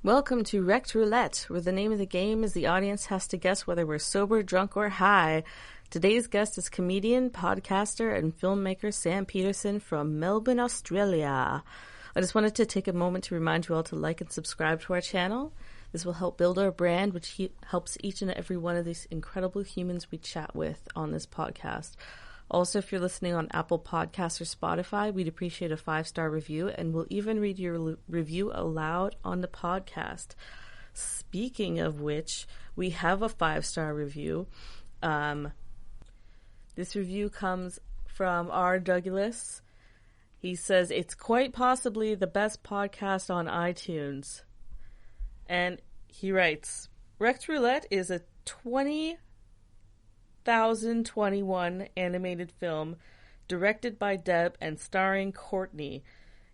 Welcome to Wrecked Roulette, where the name of the game is the audience has to guess whether we're sober, drunk, or high. Today's guest is comedian, podcaster, and filmmaker Sam Petersen from Melbourne, Australia. I just wanted to take a moment to remind you all to like and subscribe to our channel. This will help build our brand, which helps each and every one of these incredible humans we chat with on this podcast. Also, if you're listening on Apple Podcasts or Spotify, we'd appreciate a 5-star review, and we'll even read your review aloud on the podcast. Speaking of which, we have a 5-star review. This review comes from R. Douglas. He says, it's quite possibly the best podcast on iTunes. And he writes, Wrecked Roulette is a 2021 animated film directed by Deb and starring Courtney.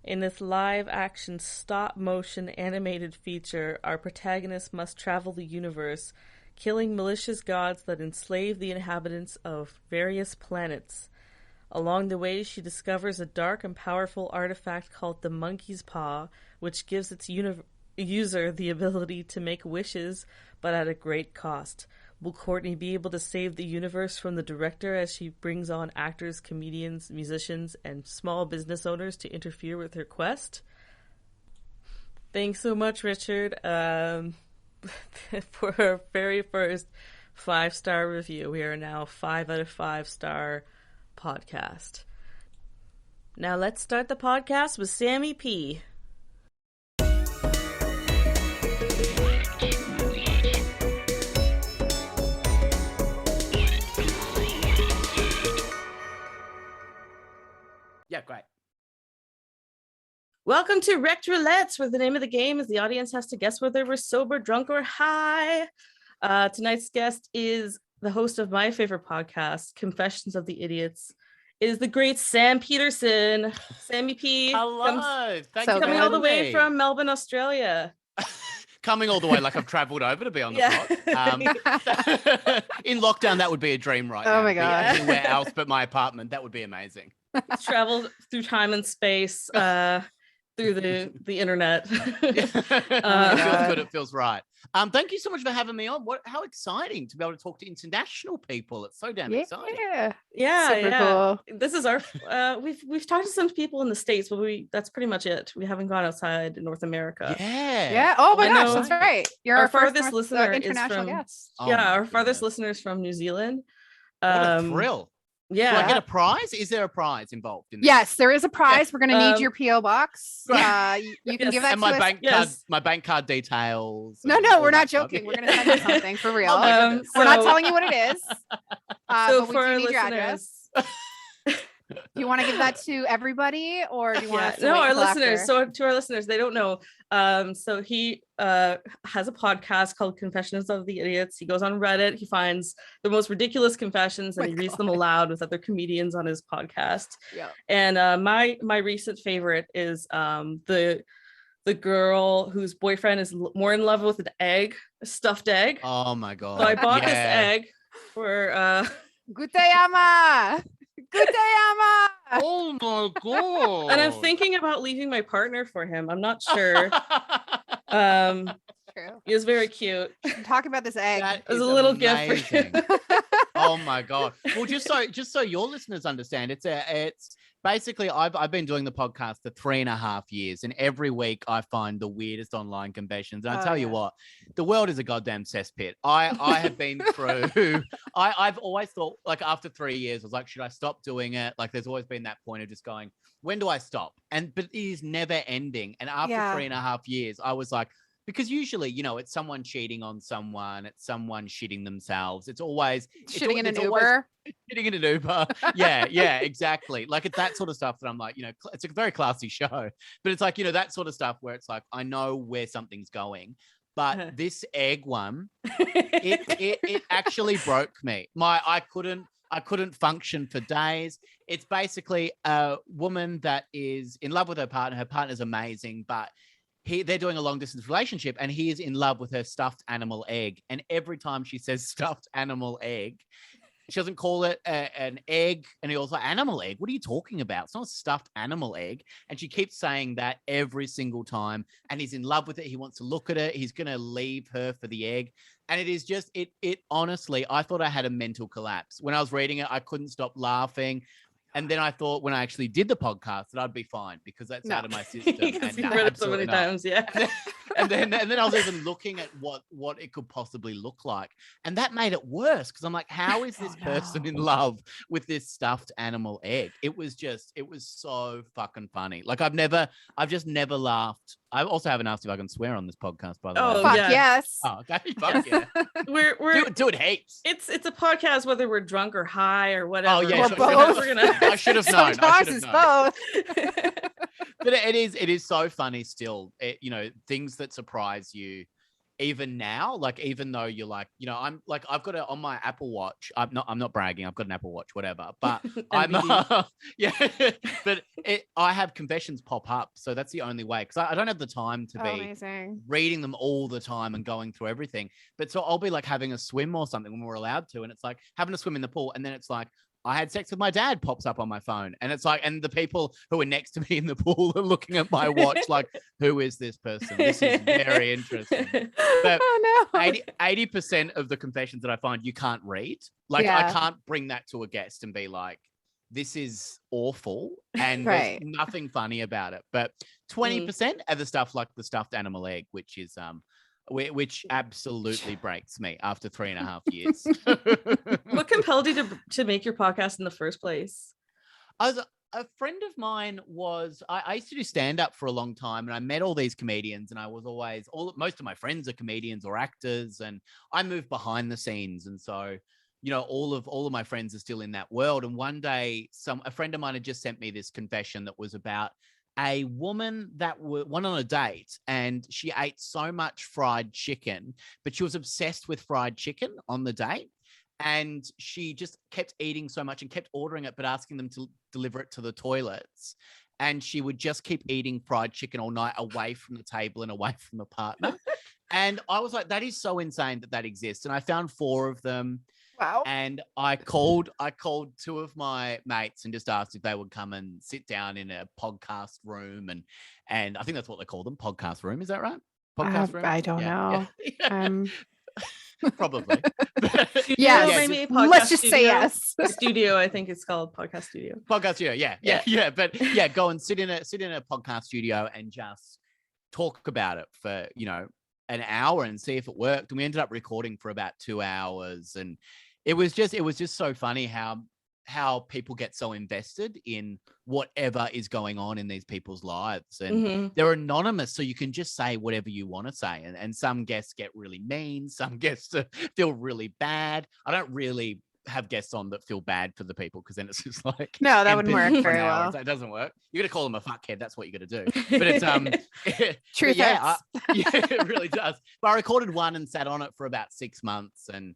In this live-action stop-motion animated feature, our protagonist must travel the universe, killing malicious gods that enslave the inhabitants of various planets. Along the way, she discovers a dark and powerful artifact called the Monkey's Paw, which gives its user the ability to make wishes, but at a great cost. Will Courtney be able to save the universe from the director as she brings on actors, comedians, musicians, and small business owners to interfere with her quest? Thanks so much, Richard, for our very first 5-star review. We are now 5 out of 5-star podcast. Now let's start the podcast with Sammy P. Yeah, great. Welcome to Wrecked Roulette, where the name of the game is the audience has to guess whether we're sober, drunk, or high. Tonight's guest is the host of my favorite podcast, Confessions of the Idiots. It is the great Sam Petersen. Sammy P. Hello. Thank you. Coming all the way from Melbourne, Australia. Coming all the way like I've travelled over to be on the pod. In lockdown, that would be a dream right now. Oh my God. Be anywhere else but my apartment. That would be amazing. Traveled through time and space, through the internet. It feels good. It feels right. Thank you so much for having me on. How exciting to be able to talk to international people. It's so damn exciting. Yeah, super cool. This is our we've talked to some people in the States, but that's pretty much it. We haven't gone outside North America. Yeah. Oh my gosh, that's right. You're our farthest first listener international is from, guest. our farthest listener is from New Zealand. What a thrill. Yeah. Do I get a prize? Is there a prize involved in this? Yes, there is a prize. We're going to need your PO box. You can give that and to my us. bank card details. No, we're not joking. We're going to send you something for real. We're not telling you what it is. So but for we our do need your address. Do you want to give that to everybody, or do you want us to wait our until listeners? after? So to our listeners, they don't know. So he has a podcast called Confessions of the Idiots. He goes on Reddit. He finds the most ridiculous confessions and he reads them aloud with other comedians on his podcast. Yeah. And my recent favorite is the girl whose boyfriend is more in love with an egg, a stuffed egg. Oh my God. So I bought this egg for Good day, Amma. Good day, Amma. Oh my God. and I'm thinking about leaving my partner for him. I'm not sure. True. He was very cute. Talk about this egg. It was a little gift for him. Oh my God. Well, just so your listeners understand, it's basically I've been doing the podcast for 3.5 years, and every week I find the weirdest online confessions. And I tell you what, the world is a goddamn cesspit. I have been through. I've always thought, like, after 3 years, I was like, should I stop doing it? Like, there's always been that point of just going, when do I stop? But it is never ending. And after 3.5 years, I was like, because usually, it's someone cheating on someone, it's someone shitting themselves. It's always shitting in an Uber. Shitting in an Uber. Yeah, exactly. Like, it's that sort of stuff that I'm like, it's a very classy show, but it's like, that sort of stuff where it's like, I know where something's going, but this egg one, it actually broke me. I couldn't function for days. It's basically a woman that is in love with her partner. Her partner's amazing, but they're doing a long distance relationship and he is in love with her stuffed animal egg. And every time she says stuffed animal egg, She doesn't call it an egg. And he was like, animal egg? What are you talking about? It's not a stuffed animal egg. And she keeps saying that every single time. And he's in love with it. He wants to look at it. He's going to leave her for the egg. And it is just, it honestly, I thought I had a mental collapse. When I was reading it, I couldn't stop laughing. And then I thought when I actually did the podcast that I'd be fine because that's out of my system. And you've read it so many times, yeah. and then I was even looking at what it could possibly look like. And that made it worse because I'm like, how is this person in love with this stuffed animal egg? It was so fucking funny. Like I've just never laughed. I also haven't asked if I can swear on this podcast, by the way. Fuck yes. Oh, okay. Fuck yeah. We're do it heaps. It's a podcast whether we're drunk or high or whatever. Oh yeah, I should have known. Sometimes it's both. But it is so funny still. Things that surprise you even now, like even though you're like, I'm like, I've got it on my Apple Watch. I'm not bragging. I've got an Apple Watch, whatever. But I'm but I have confessions pop up, so that's the only way because I don't have the time to be reading them all the time and going through everything. But so I'll be like having a swim or something when we're allowed to, and it's like having a swim in the pool, and then it's like, I had sex with my dad pops up on my phone. And it's like, and the people who are next to me in the pool are looking at my watch like, who is this person? This is very interesting. But 80% of the confessions that I find you can't read. Like I can't bring that to a guest and be like, this is awful. And there's nothing funny about it. But 20% are the stuff like the stuffed animal egg, which is which absolutely breaks me after 3.5 years. What compelled you to make your podcast in the first place? A friend of mine I used to do stand-up for a long time, and I met all these comedians, and I was always most of my friends are comedians or actors, and I moved behind the scenes, and so all of my friends are still in that world. And one day a friend of mine had just sent me this confession that was about a woman that went on a date, and she ate so much fried chicken, but she was obsessed with fried chicken on the date. And she just kept eating so much and kept ordering it, but asking them to deliver it to the toilets. And she would just keep eating fried chicken all night away from the table and away from the partner. And I was like, that is so insane that exists. And I found 4 of them. Wow. And I called 2 of my mates and just asked if they would come and sit down in a podcast room. And I think that's what they call them. Podcast room. Is that right? Podcast room? I don't know. Yeah. Probably. Yes. Let's just say yes. Studio, I think it's called podcast studio. Podcast studio. Yeah. But yeah, go and sit in a podcast studio and just talk about it for, an hour and see if it worked. And we ended up recording for about 2 hours. And it was just so funny how people get so invested in whatever is going on in these people's lives. And they're anonymous, so you can just say whatever you want to say. And some guests get really mean. Some guests feel really bad. I don't really have guests on that feel bad for the people because then it's just like, no, that wouldn't work very well. It doesn't work. You're gonna call them a fuckhead. That's what you got to do. But it's truth. Yeah, it really does. But I recorded one and sat on it for about 6 months, and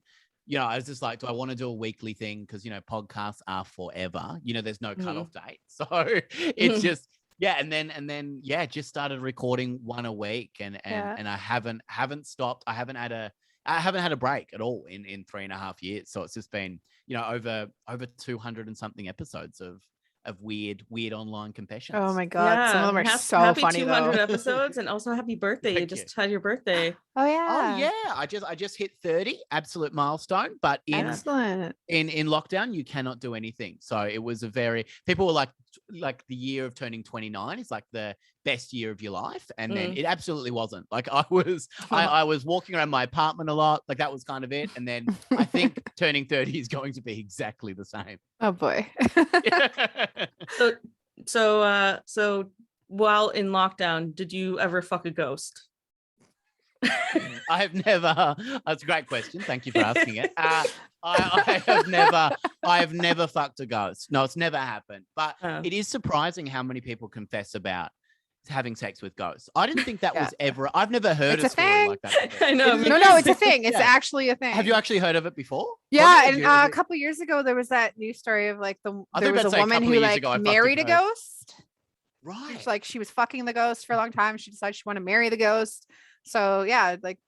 I was just like, do I want to do a weekly thing? Because podcasts are forever. There's no cutoff date, so it's just and then just started recording one a week, and I haven't stopped. I haven't had a break at all in 3.5 years. So it's just been, over 200 and something episodes of weird online confessions. Oh my God. Some of them are so happy funny 200 though. episodes, and also happy birthday. You just had your birthday. Oh yeah. Oh yeah. I just hit 30, absolute milestone. But in lockdown, you cannot do anything. So it was people were like the year of turning 29 is like the best year of your life. And then it absolutely wasn't. Like I was walking around my apartment a lot. Like that was kind of it. And then I think turning 30 is going to be exactly the same. Oh boy. So while in lockdown, did you ever fuck a ghost? I have never. That's a great question. Thank you for asking it. I have never fucked a ghost. No, it's never happened. But it is surprising how many people confess about having sex with ghosts. I didn't think that was ever. I've never heard a story like that before. I know. No, it's a thing. It's actually a thing. Have you actually heard of it before? Yeah, and a couple years ago there was that news story of like there was a woman who like married a ghost. Right. It's like she was fucking the ghost for a long time. She decided she wanted to marry the ghost. So yeah, like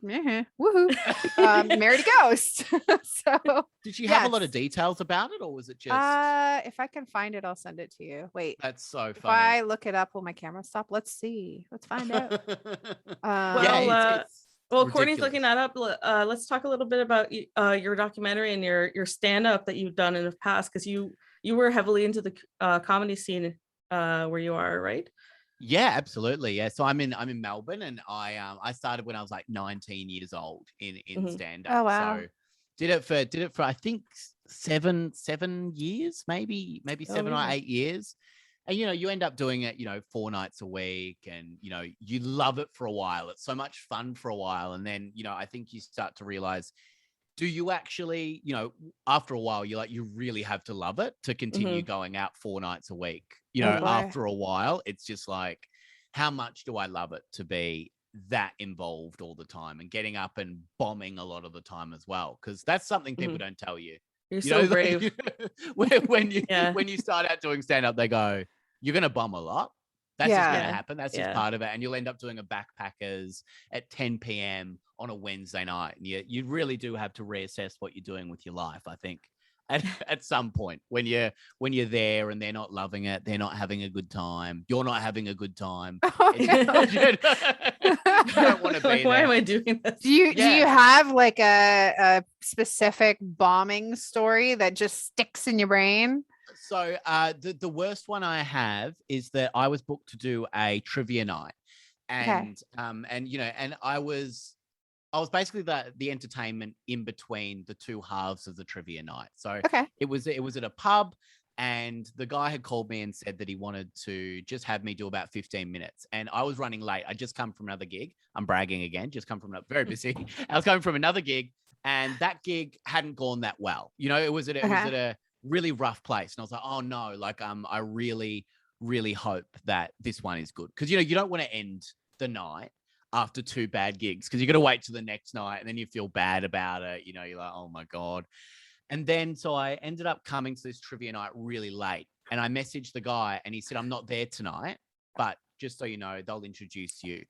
woohoo. Married a ghost. So Did she have a lot of details about it, or was it just? If I can find it, I'll send it to you. Wait. That's so funny. If I look it up, will my camera stop? Let's see. Let's find out. Well, Courtney's looking that up. Let's talk a little bit about your documentary and your stand-up that you've done in the past, because you were heavily into the comedy scene where you are, right? Yeah, absolutely. Yeah. So I'm in Melbourne, and I started when I was like 19 years old in stand-up. Oh wow. So did it for I think 7 years, maybe 7 or 8 years. And you end up doing it 4 nights a week, and you love it for a while. It's so much fun for a while, and then I think you start to realize, do you actually after a while you really have to love it to continue going out 4 nights a week. After a while it's just like, how much do I love it to be that involved all the time and getting up and bombing a lot of the time as well, because that's something people don't tell you. You're so brave. when you start out doing stand-up, they go, you're gonna bomb a lot. That's just gonna happen. That's just part of it. And you'll end up doing a backpackers at 10 p.m. on a Wednesday night. And you really do have to reassess what you're doing with your life, I think. At some point, when you're there and they're not loving it, they're not having a good time, you're not having a good time. You don't want to be like, why am I doing this? Do you have like a specific bombing story that just sticks in your brain? So the worst one I have is that I was booked to do a trivia night, and I was basically the entertainment in between the two halves of the trivia night. So it was at a pub, and the guy had called me and said that he wanted to just have me do about 15 minutes. And I was running late. I just come from another gig. I'm bragging again, just come from very busy. I was coming from another gig, and that gig hadn't gone that well. It was at a really rough place. And I was like, oh no, like I really, really hope that this one is good. Because you don't want to end the night after 2 bad gigs, because you got to wait till the next night, and then you feel bad about it. You're like, oh my God. And then, so I ended up coming to this trivia night really late, and I messaged the guy, and he said, I'm not there tonight, but just so you know, they'll introduce you.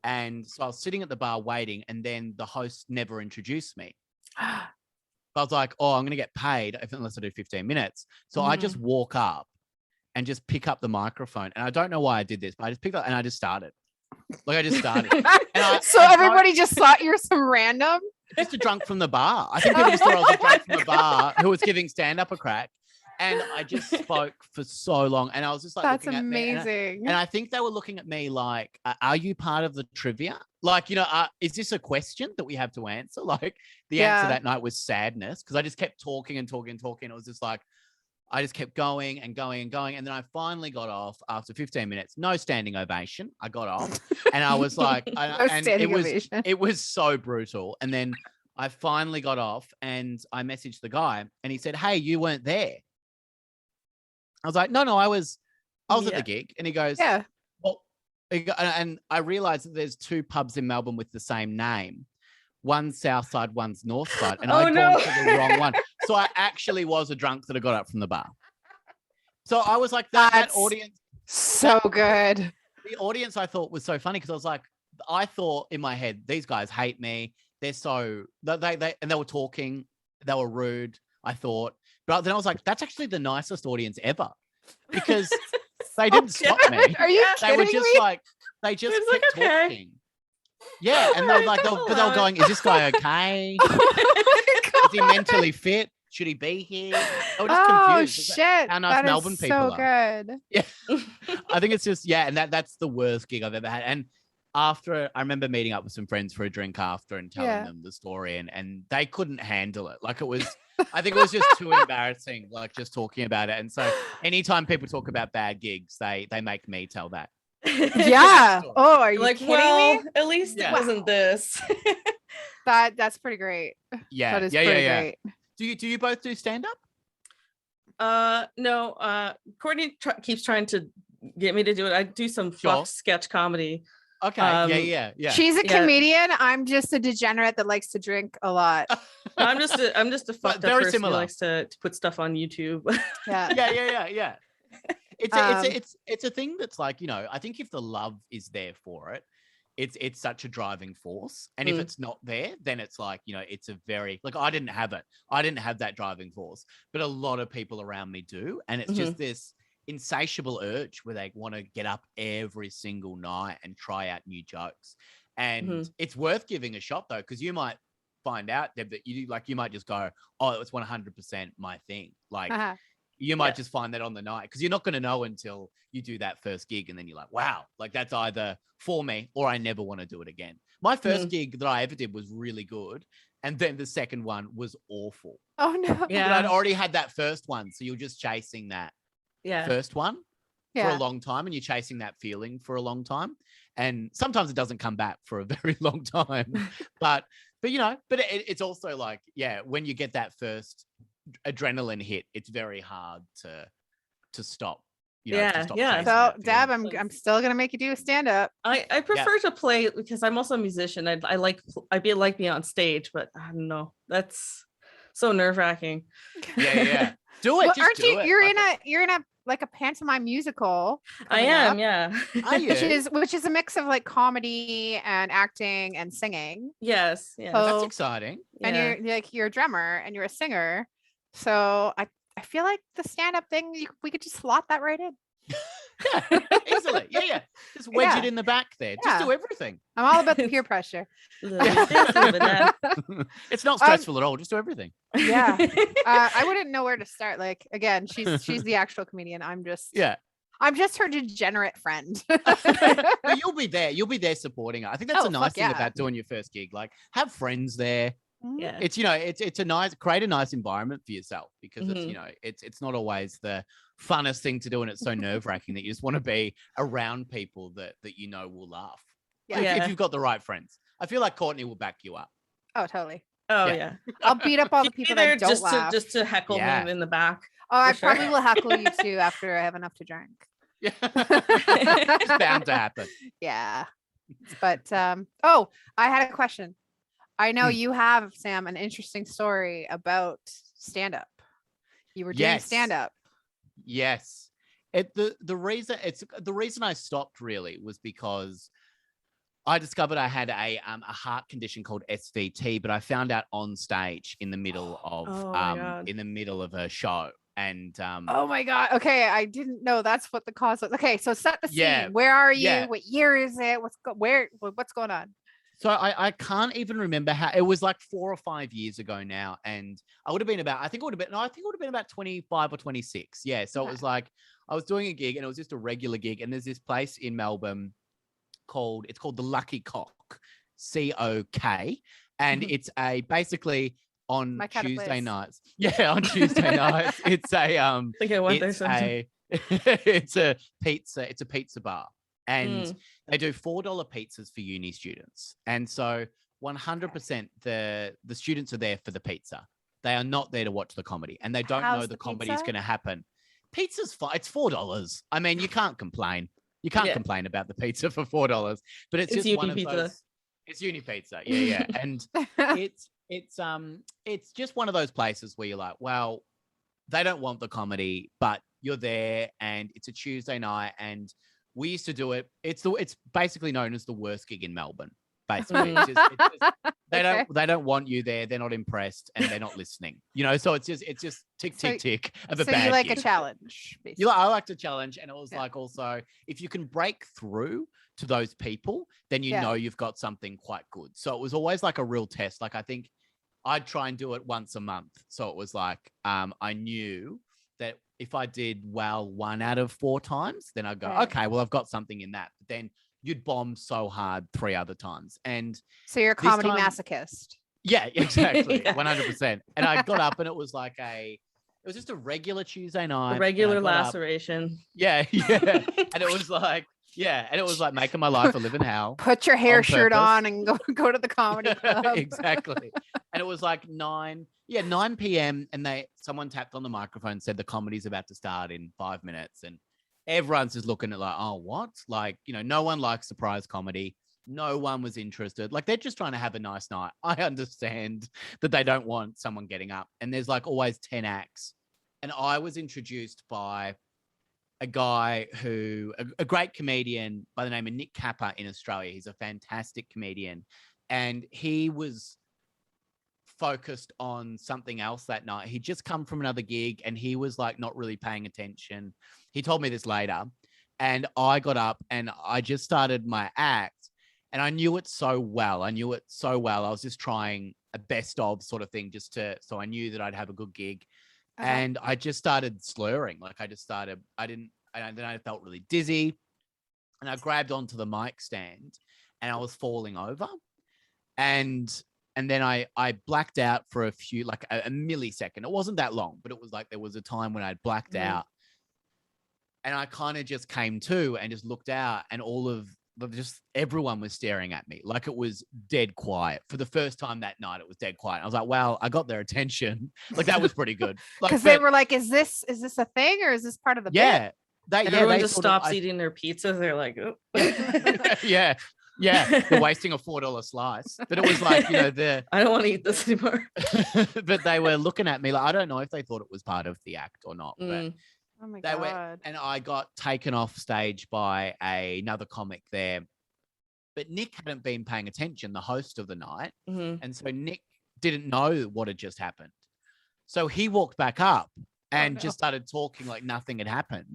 And so I was sitting at the bar waiting, and then the host never introduced me. I was like, oh, I'm going to get paid unless I do 15 minutes. So I just walk up and just pick up the microphone. And I don't know why I did this, but I just picked up and I just started. So everybody just thought you're some random? Just a drunk from the bar. I think people just thought I was a drunk from the bar who was giving stand-up a crack. And I just spoke for so long. And I was just like, that's looking amazing. At me, and I think they were looking at me like, are you part of the trivia? Like, is this a question that we have to answer? Like, the answer that night was sadness, because I just kept talking and talking and talking. It was just like, I just kept going and going and going. And then I finally got off after 15 minutes. No standing ovation. I got off, and I was like, it was so brutal. And then I finally got off, and I messaged the guy, and he said, hey, you weren't there. I was like, no, I was at the gig. And he goes, yeah. Well, and I realized that there's 2 pubs in Melbourne with the same name. One's south side, one's north side. And I'd gone to the wrong one. So I actually was a drunk that had got up from the bar. So I was like, that audience. So good. The audience I thought was so funny, because I thought in my head, these guys hate me. They're so, and they were talking, they were rude, I thought. But then I was like, that's actually the nicest audience ever, because they didn't stop me. Are you They kidding were just me? like, they just kept talking. Yeah, and they were all going, is this guy okay? Is he mentally fit? Should he be here? They were just confused. Shit. How nice Melbourne people so are. Good. Yeah. I think it's just, and that's the worst gig I've ever had. And after, I remember meeting up with some friends for a drink after and telling them the story, and they couldn't handle it. Like, it was, I think it was just too embarrassing, like, just talking about it. And so anytime people talk about bad gigs, they make me tell that. Yeah. Oh, are you like, kidding well, me? At least it wasn't this. That's pretty great. Yeah. That is pretty great. Do you both do stand up? No. Courtney keeps trying to get me to do it. I do some sketch comedy. Okay. Yeah. She's a comedian. I'm just a degenerate that likes to drink a lot. I'm just a fucked up person who likes to put stuff on YouTube. Yeah. It's a thing that's like, I think if the love is there for it, it's such a driving force. And if it's not there, then it's like, you know, it's a very, like, I didn't have it. I didn't have that driving force, but a lot of people around me do. And it's just this insatiable urge where they want to get up every single night and try out new jokes. And it's worth giving a shot though, because you might find out, Deb, that you might just go, oh, it was 100% my thing. Like you might just find that on the night, because you're not going to know until you do that first gig. And then you're like, wow, like that's either for me or I never want to do it again. My first gig that I ever did was really good. And then the second one was awful. Oh no. Yeah. But I'd already had that first one. So you're just chasing that first one for a long time, and you're chasing that feeling for a long time. And sometimes it doesn't come back for a very long time, but you know, but it's also like, when you get that first adrenaline hit, it's very hard to stop. You know, to stop chasing So that Deb, feeling. I'm still gonna make you do a stand up. I prefer to play, because I'm also a musician. I like being on stage, but I don't know. That's so nerve-wracking. Yeah. Do it. Well, just aren't do you? it. You're in a like a pantomime musical. I am, up, yeah. Are you? which is a mix of like comedy and acting and singing. Yes, yeah. So- That's exciting. And you're a drummer and you're a singer. So I feel like the stand up thing, we could just slot that right in. Yeah, easily. Yeah. Just wedge it in the back there. Just do everything. I'm all about the peer pressure. It's not stressful at all. Just do everything. Yeah. I wouldn't know where to start. Like, again, she's the actual comedian. I'm just her degenerate friend. But you'll be there. You'll be there supporting her. I think that's a nice thing yeah. about doing your first gig. Like, have friends there. Yeah. It's, you know, it's a nice, create a nice environment for yourself, because it's, you know, it's not always the funnest thing to do, and it's so nerve-wracking that you just want to be around people that you know will laugh. Like, if you've got the right friends. I feel like Courtney will back you up. Oh, totally. Oh yeah. I'll beat up all the people that don't laugh. just to heckle them in the back. Oh, I probably will heckle you too after I have enough to drink. Yeah. It's bound to happen. Yeah. But I had a question. I know you have, Sam, an interesting story about stand-up. You were doing stand-up. Yes. The reason I stopped really was because I discovered I had a heart condition called SVT, but I found out on stage in the middle of a show. And oh my God. Okay, I didn't know that's what the cause was. Okay, so set the scene. Yeah. Where are you? Yeah. What year is it? What's going on? So I can't even remember how. It was like 4 or 5 years ago now, and I think it would have been about 25 or 26. Yeah. So it was like I was doing a gig, and it was just a regular gig, and there's this place in Melbourne called the Lucky Cock, COK, and it's basically on Tuesday nights. Yeah, on Tuesday nights, it's a pizza bar. And they do $4 pizzas for uni students. And so 100% the students are there for the pizza. They are not there to watch the comedy. And they don't know the comedy is going to happen. Pizza's fine. It's $4. I mean, you can't complain. You can't complain about the pizza for $4. But it's just one of those. It's uni pizza. Yeah. And it's just one of those places where you're like, well, they don't want the comedy, but you're there, and it's a Tuesday night, and we used to do it. It's basically known as the worst gig in Melbourne. Basically, they don't want you there. They're not impressed, and they're not listening. You know, so it's just tick of a bad. So you like gig. A challenge? I liked a challenge, and it was like also if you can break through to those people, then you know you've got something quite good. So it was always like a real test. Like I think I'd try and do it once a month. So it was like I knew that if I did well 1 out of 4 times, then I'd go, okay, well, I've got something in that. But then you'd bomb so hard 3 other times. And so you're a comedy masochist. Yeah, exactly. 100%. And I got up, and it was like it was just a regular Tuesday night. A regular laceration. Yeah. And it was like, making my life a living hell. Put your hair shirt on and go to the comedy club. Exactly. And it was like 9 p.m. and someone tapped on the microphone and said the comedy's about to start in 5 minutes. And everyone's just looking at like, oh, what? Like, you know, no one likes surprise comedy. No one was interested. Like, they're just trying to have a nice night. I understand that they don't want someone getting up. And there's like always 10 acts. And I was introduced by a guy a great comedian by the name of Nick Capper in Australia. He's a fantastic comedian. And he was focused on something else that night. He'd just come from another gig and he was like not really paying attention. He told me this later. And I got up and I just started my act and I knew it so well. I was just trying a best of sort of thing so I knew that I'd have a good gig. And I just started slurring. Like and then I felt really dizzy and I grabbed onto the mic stand and I was falling over. And then I blacked out for a few, like a millisecond. It wasn't that long, but it was like there was a time when I'd blacked out. And I kind of just came to and just looked out and everyone was staring at me. Like it was dead quiet. For the first time that night, it was dead quiet. I was like, well, I got their attention. Like that was pretty good. Because they were like, is this a thing or is this part of the bit? Everyone just stops eating their pizza. They're like, oh. Yeah. Yeah, they're wasting a $4 slice. But it was like, I don't want to eat this anymore. But they were looking at me like, I don't know if they thought it was part of the act or not. But oh my God. And I got taken off stage by another comic there. But Nick hadn't been paying attention, the host of the night. And so Nick didn't know what had just happened. So he walked back up and just started talking like nothing had happened.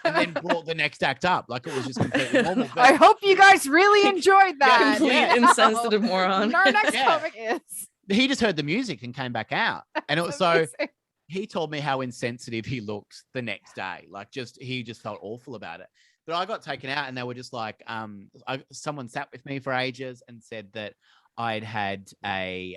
And then brought the next act up like it was just completely normal. But I hope you guys really enjoyed that. Complete insensitive moron. Our next comic is. He just heard the music and came back out. And it was amazing. He told me how insensitive he looked the next day. Like he just felt awful about it. But I got taken out and they were just like, someone sat with me for ages and said that I'd had a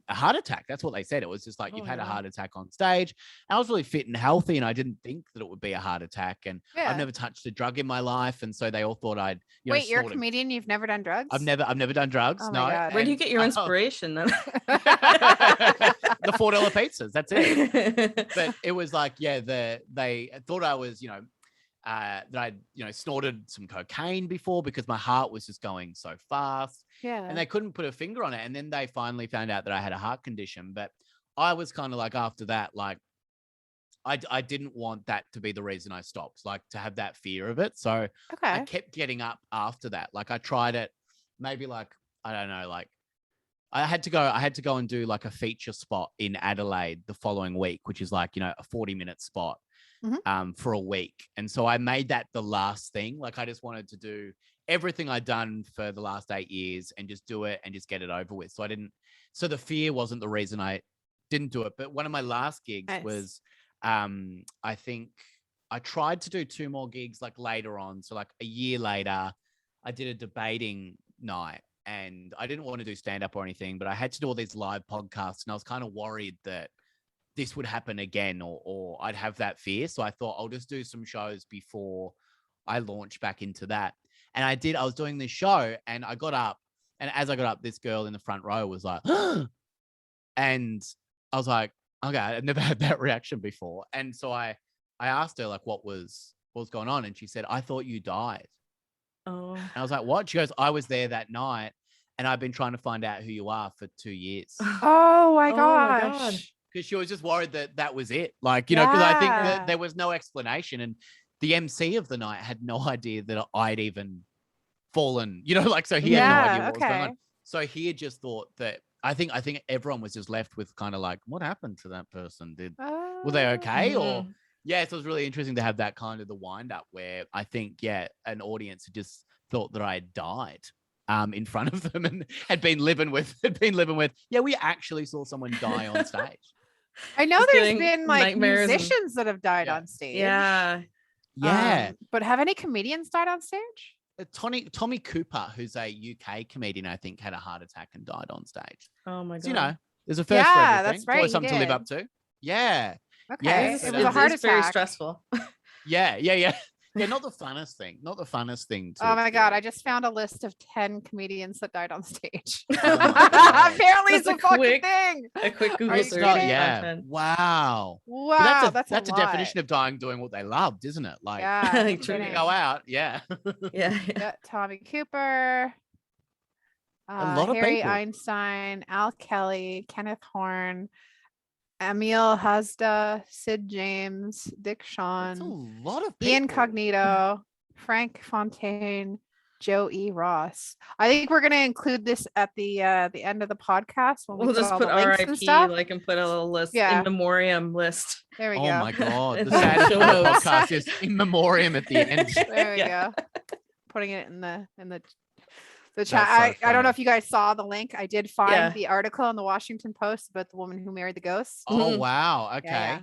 heart attack. That's what they said. It was just like, you've had a heart attack on stage. And I was really fit and healthy and I didn't think that it would be a heart attack. And I've never touched a drug in my life. And so they all thought I'd, Wait, you're a comedian? You've never done drugs? I've never done drugs. Oh no. God. Where do you get your inspiration then? The $4 pizzas. That's it. But it was like, they thought I was, that I'd, snorted some cocaine before because my heart was just going so fast. Yeah. And they couldn't put a finger on it. And then they finally found out that I had a heart condition. But I was kind of like, after that, like, I didn't want that to be the reason I stopped, like to have that fear of it. So I kept getting up after that. Like I tried it maybe like, I don't know, like I had to go and do like a feature spot in Adelaide the following week, which is like, a 40-minute spot. For a week. And so I made that the last thing. Like I just wanted to do everything I'd done for the last 8 years and just do it and just get it over with. So the fear wasn't the reason I didn't do it. But one of my last gigs was, I think I tried to do 2 more gigs like later on. So like a year later, I did a debating night and I didn't want to do stand-up or anything, but I had to do all these live podcasts and I was kind of worried that this would happen again or I'd have that fear. So I thought I'll just do some shows before I launch back into that. And I did. I was doing this show and I got up. And as I got up, this girl in the front row was like, and I was like, okay, I've never had that reaction before. And so I asked her like, what was going on? And she said, I thought you died. Oh. And I was like, what? She goes, I was there that night and I've been trying to find out who you are for 2 years. Oh my gosh. Because she was just worried that was it. Like, because I think that there was no explanation. And the MC of the night had no idea that I'd even fallen, so he had no idea what was going on. So he had just thought that, I think everyone was just left with kind of like, what happened to that person? Were they okay? Or, so it was really interesting to have that kind of the wind up where I think, an audience had just thought that I had died. In front of them and had been living with, we actually saw someone die on stage. I know there's been like musicians that have died on stage. Yeah. But have any comedians died on stage? Tommy Cooper, who's a UK comedian, I think, had a heart attack and died on stage. Oh my God. So, there's a first for everything. That's right. It's always something to live up to. Yeah. Okay. Yeah. It was a heart attack. Very stressful. Yeah. Yeah, not the funnest thing. Oh my God, I just found a list of 10 comedians that died on stage. Oh Apparently it's a fucking thing. A quick Google search. Yeah. Wow. Wow, that's a definition of dying doing what they loved, isn't it? Like, go out. Yeah. Yeah. Tommy Cooper. A lot of Harry people. Einstein, Al Kelly, Kenneth Horne, Emil Hasda, Sid James, Dick That's a Shawn, lot of Ian people. Cognito, Frank Fontaine, Joe E. Ross. I think we're gonna include this at the end of the podcast when we We'll put just all put the links and RIP, stuff. like, and put a little list Yeah. in memoriam list. There we Oh go. my God. It's The in the saddest show part of the notes. podcast is in memoriam at the end. There we Yeah. go. Putting it in the That's chat. so I don't know funny. if you guys saw the link. I did find Yeah. the article in the Washington Post about the woman who married the ghost. Oh Mhm. wow. Okay. Yeah.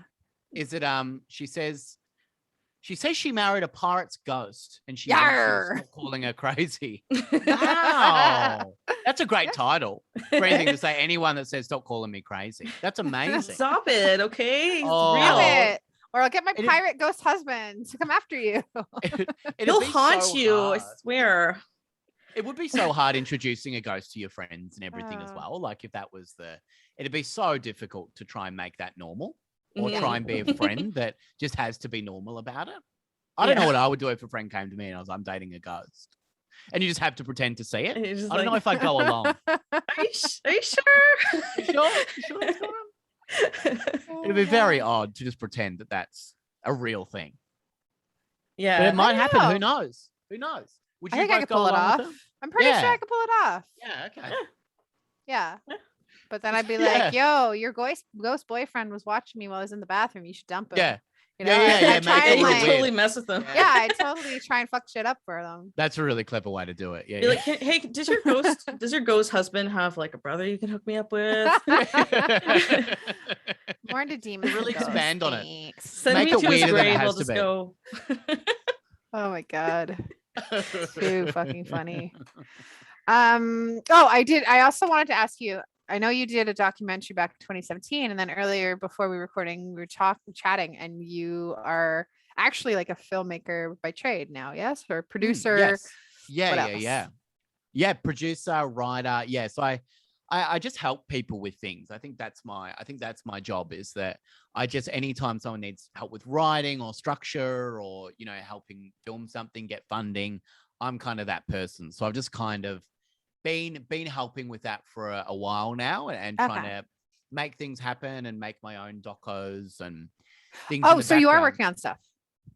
Is it she says she married a pirate's ghost and she Yarr. wants you to stop calling her crazy. Wow. That's a great title. For anything to say anyone that says stop calling me crazy. That's amazing. Stop it, okay? It's Oh. real. Stop it. Or I'll get my It is- pirate ghost husband to come after you. It'd He'll be haunt so you, I hard. swear. It would be so hard introducing a ghost to your friends and everything as Oh. well. Like if that was it'd be so difficult to try and make that normal or Mhm. try and be a friend that just has to be normal about it. I don't know Yeah. what I would do if a friend came to me and I was, I'm dating a ghost. And you just have to pretend to see it. And you're just I don't know like, if I'd go along. Are you sure? You sure? You sure that's going on? It'd be very odd to just pretend that that's a real thing. Yeah. But it might don't happen. know. Who knows? Who knows? Would I you think I both could go pull it along off. with them? I'm pretty sure Yeah. I could pull it off. Yeah, okay. Yeah. Yeah. But then I'd be Yeah. like, yo, your ghost boyfriend was watching me while I was in the bathroom. You should dump him. Yeah. You know, Yeah, and yeah, I'd try make it and you look could like, totally mess with them. Yeah. yeah, I totally try and fuck shit up for them. That's a really clever way to do it. Yeah. Be like, hey, does your ghost husband have like a brother you can hook me up with? yeah. More into demons. Really than ghosts, expand on it. thanks. Send Make me it to his weirder than it grave. has I'll to just be. go. Oh my god. Too fucking funny. I also wanted to ask you, I know you did a documentary back in 2017, and then earlier before we were recording, we were chatting, and you are actually like a filmmaker by trade now, yes? Or producer. Yes. What Yeah, else? yeah. Producer, writer. Yeah. So I just help people with things. I think that's my job, is that I just, anytime someone needs help with writing or structure or, helping film something, get funding, I'm kind of that person. So I've just kind of been helping with that for a while now and trying Okay. to make things happen and make my own docos and things. Oh, in the so you are background. working on stuff.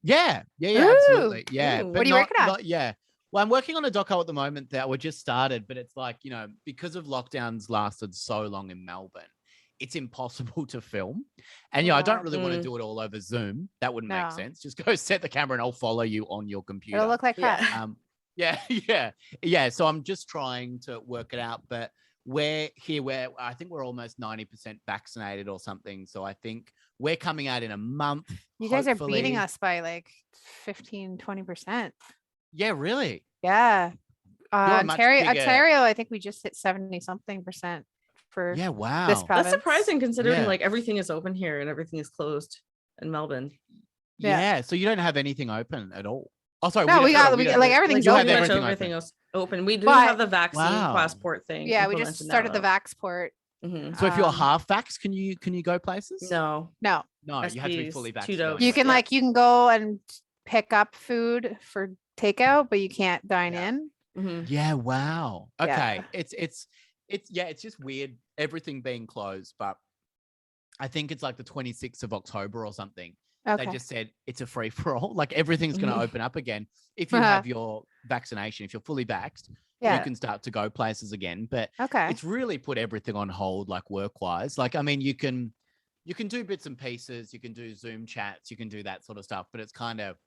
Yeah, Ooh, absolutely. Yeah. ooh. But What are you working on? Yeah. Well, I'm working on a doco at the moment that we just started, but it's like, because of lockdowns lasted so long in Melbourne, it's impossible to film. And, I don't really want to Mm. do it all over Zoom. That wouldn't No. make sense. Just go set the camera and I'll follow you on your computer. It'll look like Yeah. crap. Yeah. So I'm just trying to work it out, but we're here where I think we're almost 90% vaccinated or something. So I think we're coming out in a month. You guys are beating hopefully. us by like 15-20%. Yeah, really. Yeah. You're much bigger. Ontario, I think we just hit 70-something% for Yeah, wow. this province. That's surprising considering Yeah. like everything is open here and everything is closed in Melbourne. Yeah. Yeah. So you don't have anything open at all. Oh, sorry. No, we got don't- like everything's you have Pretty open. much everything everything open. else open. We do But- have the vaccine Wow. passport thing. Yeah, we just started the Vaxport. Mm-hmm. So if you're Um, half vax, can you go places? No. No, No, you have to be SPs, fully 2 vaccinated. dose. you can Yeah. you can go and pick up food for takeout, but you can't dine Yeah. in. Mm-hmm. Yeah, wow. Yeah. Okay. It's just weird everything being closed, but I think it's like the 26th of October or something. Okay. They just said it's a free for all. Like everything's going to Mhm. open up again. If you Uh-huh. have your vaccination, if you're fully vaxxed, Yeah. you can start to go places again. But Okay. it's really put everything on hold, like work-wise. Like, I mean, you can do bits and pieces, you can do Zoom chats, you can do that sort of stuff, but it's kind of,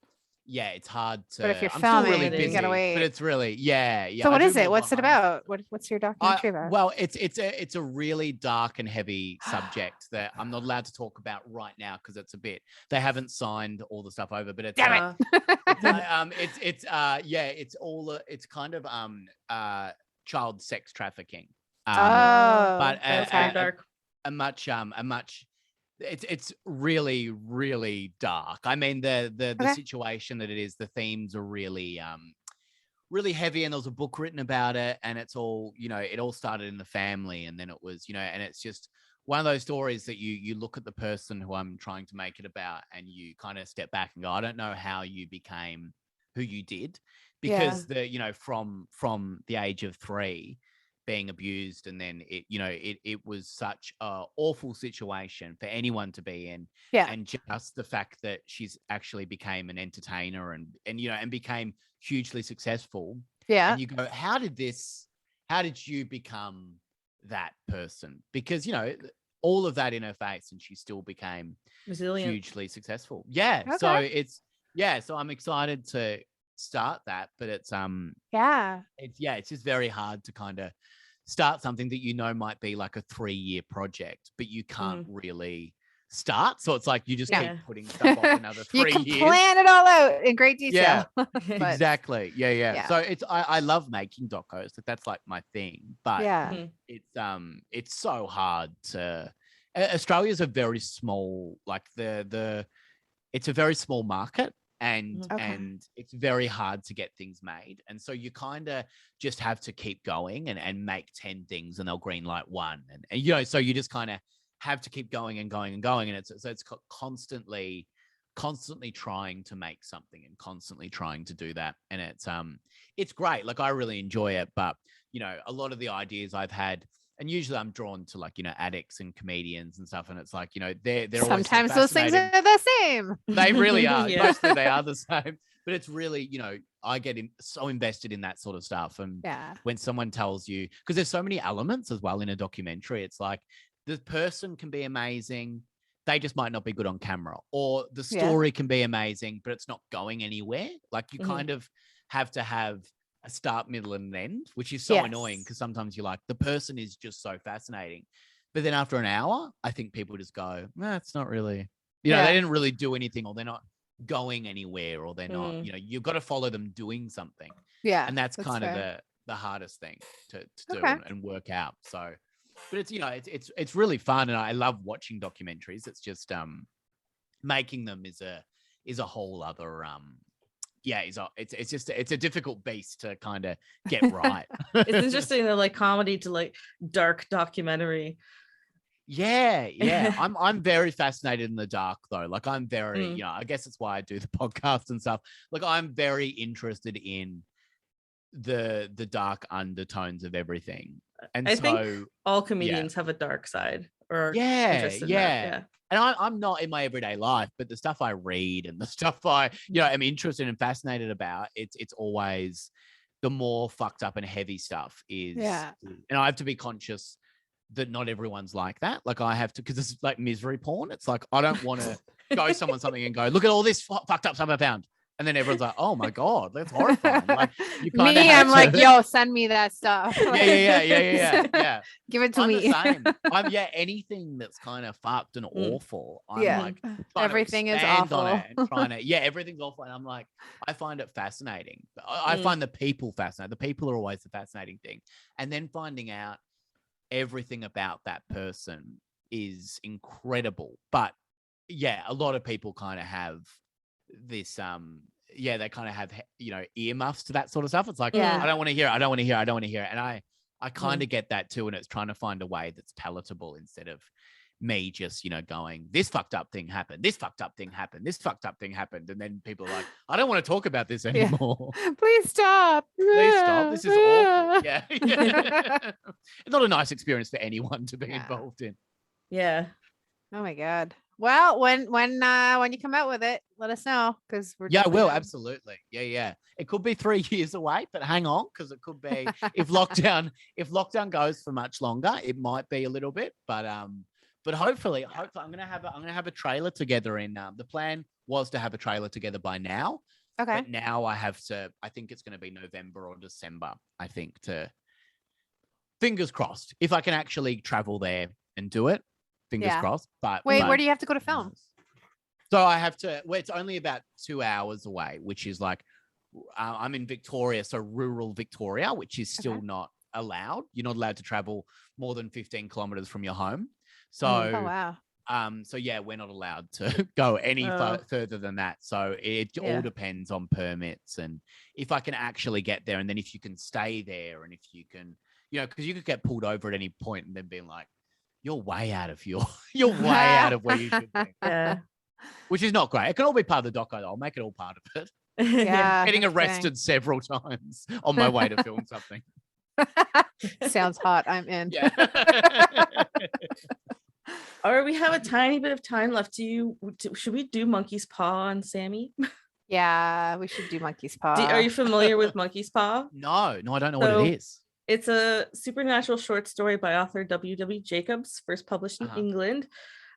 yeah, it's hard to. But if you're I'm still really filming, you busy, gotta wait. but it's really, yeah. So I what do is it? more What's it behind- about? What's your documentary about? Well, it's a really dark and heavy subject that I'm not allowed to talk about right now because it's a bit. They haven't signed all the stuff over, but it's Damn it's all it's kind of child sex trafficking. Oh, but That's okay. very dark. a much it's really really dark. I mean the Okay. situation that it is, the themes are really really heavy, and there was a book written about it, and it's all, it all started in the family, and then it was, and it's just one of those stories that you look at the person who I'm trying to make it about, and you kind of step back and go, I don't know how you became who you did, because from the age of 3 being abused, and then it was such a awful situation for anyone to be in. Yeah. And just the fact that she's actually became an entertainer and became hugely successful. Yeah. And you go, how did you become that person? Because all of that in her face, and she still became resilient, hugely successful. Yeah. Okay. So I'm excited to start that, but it's just very hard to kind of start something that might be like a 3-year project, but you can't really start. So it's like you just keep putting stuff off another 3 years. You can plan it all out in great detail. Yeah, exactly. Yeah. So I love making docos. That's like my thing. But it's so hard to. Australia's a very small, like it's a very small market. And it's very hard to get things made. And so you kind of just have to keep going and make 10 things, and they'll green light one. And so you just kind of have to keep going and going and going. And it's constantly trying to make something and constantly trying to do that. And it's great. Like I really enjoy it. But, a lot of the ideas I've had, and usually I'm drawn to like, addicts and comedians and stuff. And it's like, they're sometimes those things are the same. They really are. Mostly they are the same. But it's really, I get so invested in that sort of stuff. And when someone tells you, because there's so many elements as well in a documentary, it's like the person can be amazing. They just might not be good on camera, or the story can be amazing, but it's not going anywhere. Like you kind of have to have a start, middle, and an end, which is so annoying because sometimes you're like, the person is just so fascinating. But then after an hour, I think people just go, nah, it's not really, they didn't really do anything, or they're not going anywhere, or they're not, you've got to follow them doing something. Yeah. And that's kind of the hardest thing to do and work out. So, but it's really fun. And I love watching documentaries. It's just, making them is a whole other, it's a difficult beast to kind of get right. It's interesting that like comedy to like dark documentary. Yeah. I'm very fascinated in the dark though. Like I'm very, I guess it's why I do the podcast and stuff. Like I'm very interested in the dark undertones of everything. And I think all comedians have a dark side. Or yeah. And I'm not in my everyday life, but the stuff I read and the stuff I, am interested and fascinated about, it's always the more fucked up and heavy stuff is. Yeah. And I have to be conscious that not everyone's like that. Like I have to, because it's like misery porn. It's like, I don't want to go someone something and go, look at all this fucked up stuff I found. And then everyone's like, oh my God, that's horrifying. Like, I'm like, yo, send me that stuff. Yeah. Give it to me. The same. Anything that's kind of fucked and awful. I'm like, everything is awful. On it and everything's awful. And I'm like, I find it fascinating. I find the people fascinating. The people are always the fascinating thing. And then finding out everything about that person is incredible. But a lot of people kind of have this they kind of have earmuffs to that sort of stuff. It's like, I don't want to hear it. And I kind of get that too, and it's trying to find a way that's palatable instead of me just going, this fucked up thing happened, this fucked up thing happened, this fucked up thing happened, and then people are like, I don't want to talk about this anymore. Please stop, this is awful. It's not a nice experience for anyone to be involved in. Oh my God. Well, when you come out with it, let us know, because we're I will absolutely. Yeah. It could be 3 years away, but hang on, because it could be if lockdown goes for much longer, it might be a little bit. But hopefully I'm gonna have a trailer together. The plan was to have a trailer together by now. Okay. But now I think it's gonna be November or December. I think fingers crossed, if I can actually travel there and do it. Fingers crossed. But wait, where do you have to go to film? So I have to. Well, it's only about 2 hours away, which is like I'm in Victoria, so rural Victoria, which is still not allowed. You're not allowed to travel more than 15 kilometers from your home. So, wow. We're not allowed to go any further than that. So it all depends on permits and if I can actually get there, and then if you can stay there, and if you can, because you could get pulled over at any point and then being like, you're way out of you're way out of where you should be. Yeah. Which is not great. It can all be part of the doco. I'll make it all part of it. Yeah. Getting arrested several times on my way to film something. Sounds hot. I'm in. Yeah. All right, we have a tiny bit of time left. Should we do Monkey's Paw on Sammy? Yeah, we should do Monkey's Paw. Are you familiar with Monkey's Paw? No, I don't know what it is. It's a supernatural short story by author W.W. Jacobs, first published in England.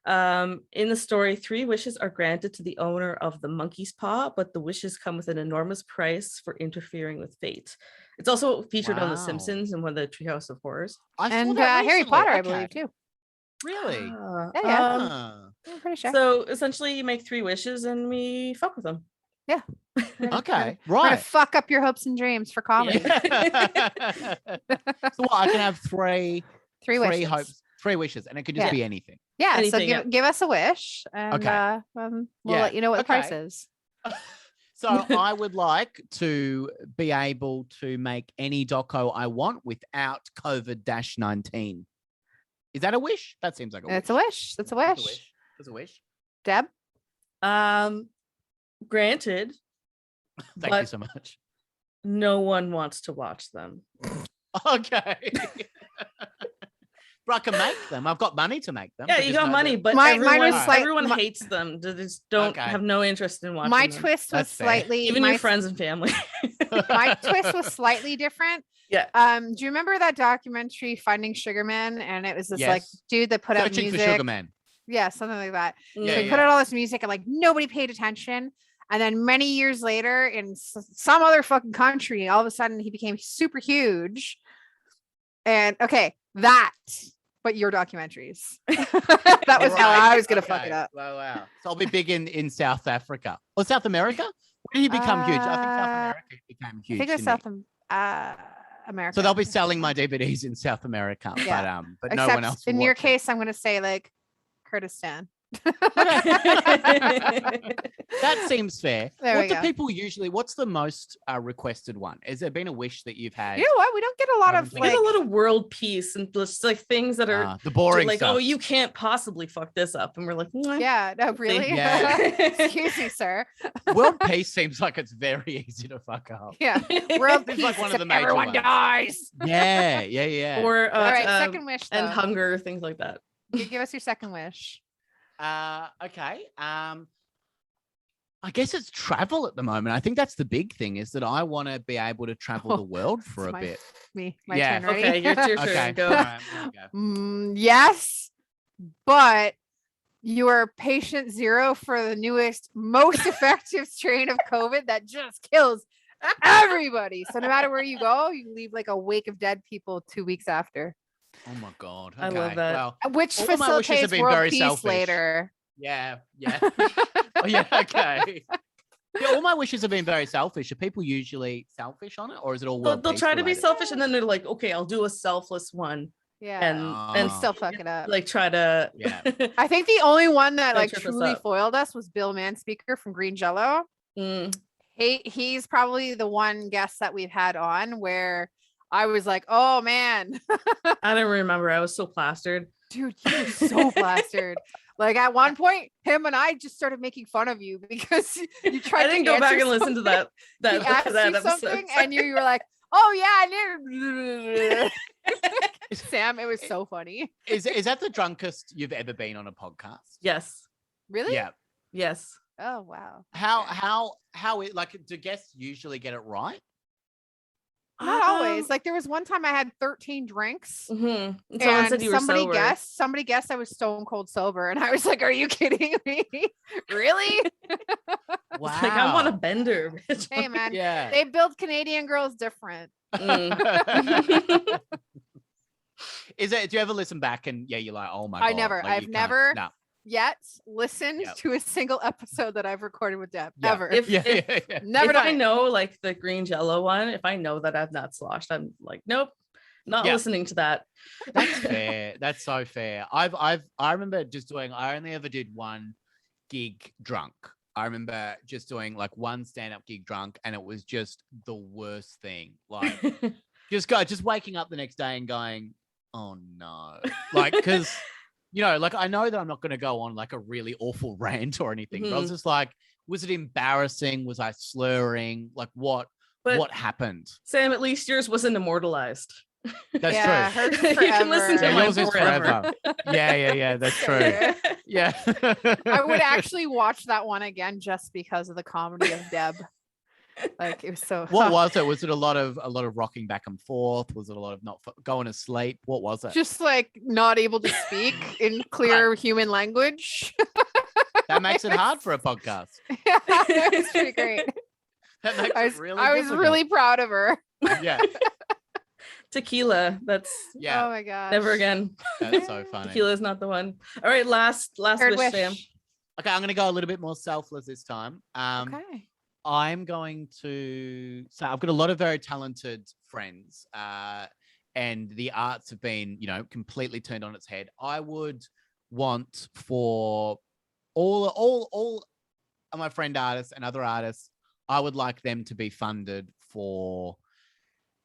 In the story, 3 wishes are granted to the owner of the monkey's paw, but the wishes come with an enormous price for interfering with fate. It's also featured on The Simpsons and one of the Treehouse of Horrors. And Harry Potter, I believe, too. Really? Yeah. I'm pretty sure. So essentially, you make 3 wishes and we fuck with them. Yeah. Okay, We're gonna right. fuck up your hopes and dreams for comedy. So I can have three wishes. hopes, 3 wishes, and it could just be anything. Yeah. Anything, So give us a wish, and we'll let you know what the price is. So I would like to be able to make any doco I want without COVID-19. Is that a wish? That seems like a wish. It's a wish. That's a wish. That's a wish. Deb? Granted. Thank you so much. No one wants to watch them. Okay. But I can make them. I've got money to make them. Yeah, you got money, but everyone hates them. They just don't have no interest in watching My them. twist was slightly... Even your friends and family. My twist was slightly different. Yeah. Do you remember that documentary Finding Sugar Man? And it was this like dude that put out music. Searching for Sugar Man. Yeah, something like that. Yeah, so he put out all this music and like nobody paid attention. And then many years later in some other fucking country, all of a sudden he became super huge. And but your documentaries. That was how I was going to fuck it up. Wow. So I'll be big in South Africa or South America. When did he become huge? I think South America became huge. I think it was South America. So they'll be selling my DVDs in South America, but no one else. In your case, I'm going to say like Kurdistan. That seems fair. What do people usually? What's the most requested one? Has there been a wish that you've had? You know what? We don't get a lot of we get a lot of world peace and just like things that are the boring like, stuff. oh, you can't possibly fuck this up, and we're like, yeah, no, really? Yeah. Excuse me, sir. World peace seems like it's very easy to fuck up. Yeah, world peace. Like one of the major everyone ones. dies. Yeah. Or all right, second wish though. And hunger, things like that. Give us your second wish. Okay. I guess it's travel at the moment. I think that's the big thing is that I want to be able to travel the world for a bit. My turn. Ready? Okay, your turn. Okay. Go. Right, Yes, but you are patient 0 for the newest, most effective strain of COVID that just kills everybody. So no matter where you go, you leave like a wake of dead people 2 weeks after. Oh my God. Okay. I love that. Well, which facilitates world peace later. Yeah. Oh, yeah, okay. Yeah, all my wishes have been very selfish. Are people usually selfish on it, or is it all world They'll peace try to be related? selfish, and then they're like, okay, I'll do a selfless one. Yeah. And still fuck it up. Like try to. Yeah. I think the only one that like trip us truly up. foiled us was Bill Manspeaker from Green Jello. He's probably the one guest that we've had on where I was like, oh man. I don't remember. I was so plastered. Dude, you were so plastered. Like at one point, him and I just started making fun of you because you tried. I didn't go back and listen to that. He asked you episode. something, and you were like, "Oh yeah, I did." Sam, it was so funny. Is that the drunkest you've ever been on a podcast? Yes. Really? Yeah. Yes. Oh wow. How it like do guests usually get it right? Not always. Like there was one time I had 13 drinks. Someone And said you were sober. somebody guessed I was stone cold sober, and I was like, "Are you kidding me? Really?" Wow. It's like I want a bender. Bitch. Hey man, Yeah. they build Canadian girls different. Is it? Do you ever listen back and you're like, oh my God. I've never yet listened to a single episode that I've recorded with Deb ever. Never. If I know like the green jello one, if I know that I've not sloshed, I'm like, nope, not listening to that. That's fair. That's so fair. I remember just doing. I only ever did one gig drunk. I remember just doing like one stand-up gig drunk, and it was just the worst thing. Like, just waking up the next day and going, oh no, like because. Like I know that I'm not going to go on like a really awful rant or anything, but I was just like, was it embarrassing? Was I slurring? Like what But what happened. Sam, at least yours wasn't immortalized. That's Yeah, true. hers is You can listen to forever. Yeah, mine yours is forever. Yeah, that's true. Yeah. I would actually watch that one again just because of the comedy of Deb. Like it was so. What was it? Was it a lot of rocking back and forth? Was it a lot of not going to sleep? What was it? Just like not able to speak in clear human language. That makes it hard for a podcast. Yeah, it was pretty great. That makes I it was, really I was difficult. really proud of her. Yeah. Tequila. That's Yeah. Oh my gosh. never again. That's so funny. Tequila is not the one. All right, last Third wish, Sam. Okay, I'm going to go a little bit more selfless this time. Okay. I'm going to say I've got a lot of very talented friends, and the arts have been, completely turned on its head. I would want for all of my friend artists and other artists, I would like them to be funded for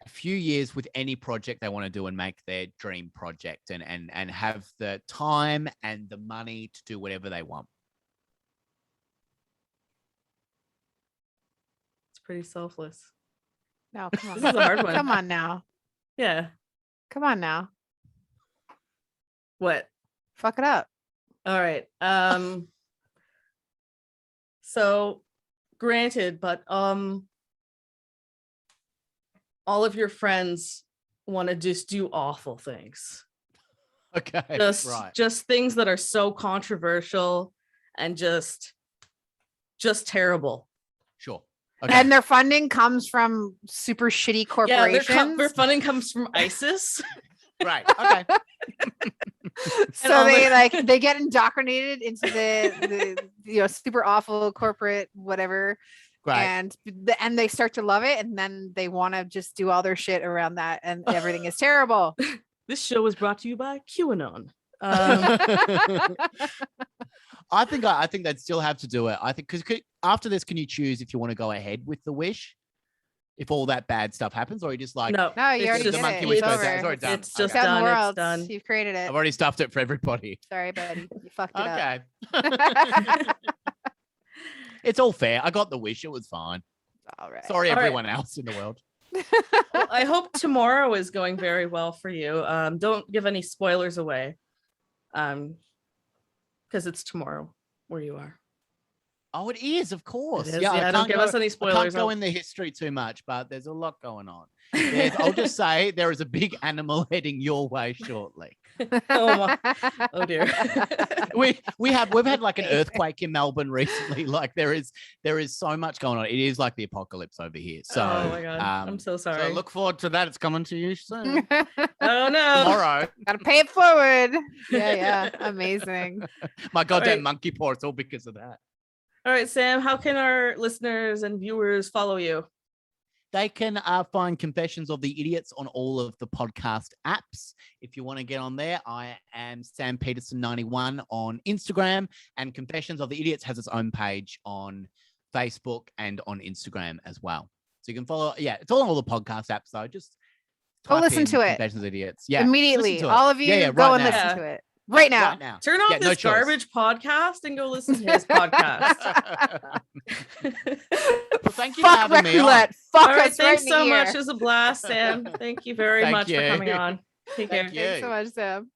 a few years with any project they want to do and make their dream project and have the time and the money to do whatever they want. It's pretty selfless. No, come on. This is a hard one. Come on now. Yeah. Come on now. What? Fuck it up. All right. So granted, but all of your friends want to just do awful things. Okay. Just things that are so controversial and just terrible. Sure. Okay. And their funding comes from super shitty corporations. Yeah, their funding comes from ISIS. Right. Okay. So they get indoctrinated into the super awful corporate whatever. Right. And they start to love it, and then they want to just do all their shit around that, and everything is terrible. This show is brought to you by QAnon. I think they'd still have to do it. I think because after this, can you choose if you want to go ahead with the wish, if all that bad stuff happens, or you just like no, you already the did monkey it. wish It's goes over. down. It's already done. It's just Okay. done. Worlds. It's done. You've created it. I've already stuffed it for everybody. Sorry, buddy. You fucked it Okay. up. It's all fair. I got the wish. It was fine. All right. Sorry, All right. everyone else in the world. Well, I hope tomorrow is going very well for you. Don't give any spoilers away. Because it's tomorrow where you are. Oh, it is, of course. It is, yeah, don't give us any I spoilers. can't go in the history too much, but there's a lot going on. I'll just say there is a big animal heading your way shortly. Oh dear. We've had like an earthquake in Melbourne recently. Like there is so much going on. It is like the apocalypse over here. So oh my god, I'm so sorry. So look forward to that. It's coming to you soon. Oh no. Tomorrow. Gotta pay it forward. Yeah. Amazing. My goddamn Right. monkey paw. It's all because of that. All right, Sam, how can our listeners and viewers follow you? They can find Confessions of the Idiots on all of the podcast apps. If you want to get on there, I am Sam Petersen 91 on Instagram, and Confessions of the Idiots has its own page on Facebook and on Instagram as well. So you can follow. Yeah, it's all on all the podcast apps though. Just Go type listen in to it. Confessions of the Idiots. Yeah, Immediately. listen to it. All of you Yeah, go right and now. listen to it. Right now. Right now. Turn off Yeah, no this choice. garbage podcast and go listen to his podcast. Well, thank you Fuck for having me on. Roulette. Fuck All right, us thanks right in so the much. ear. It was a blast, Sam. Thank you very Thank much for you. coming on. Take care. Thank you. Thanks so much, Sam.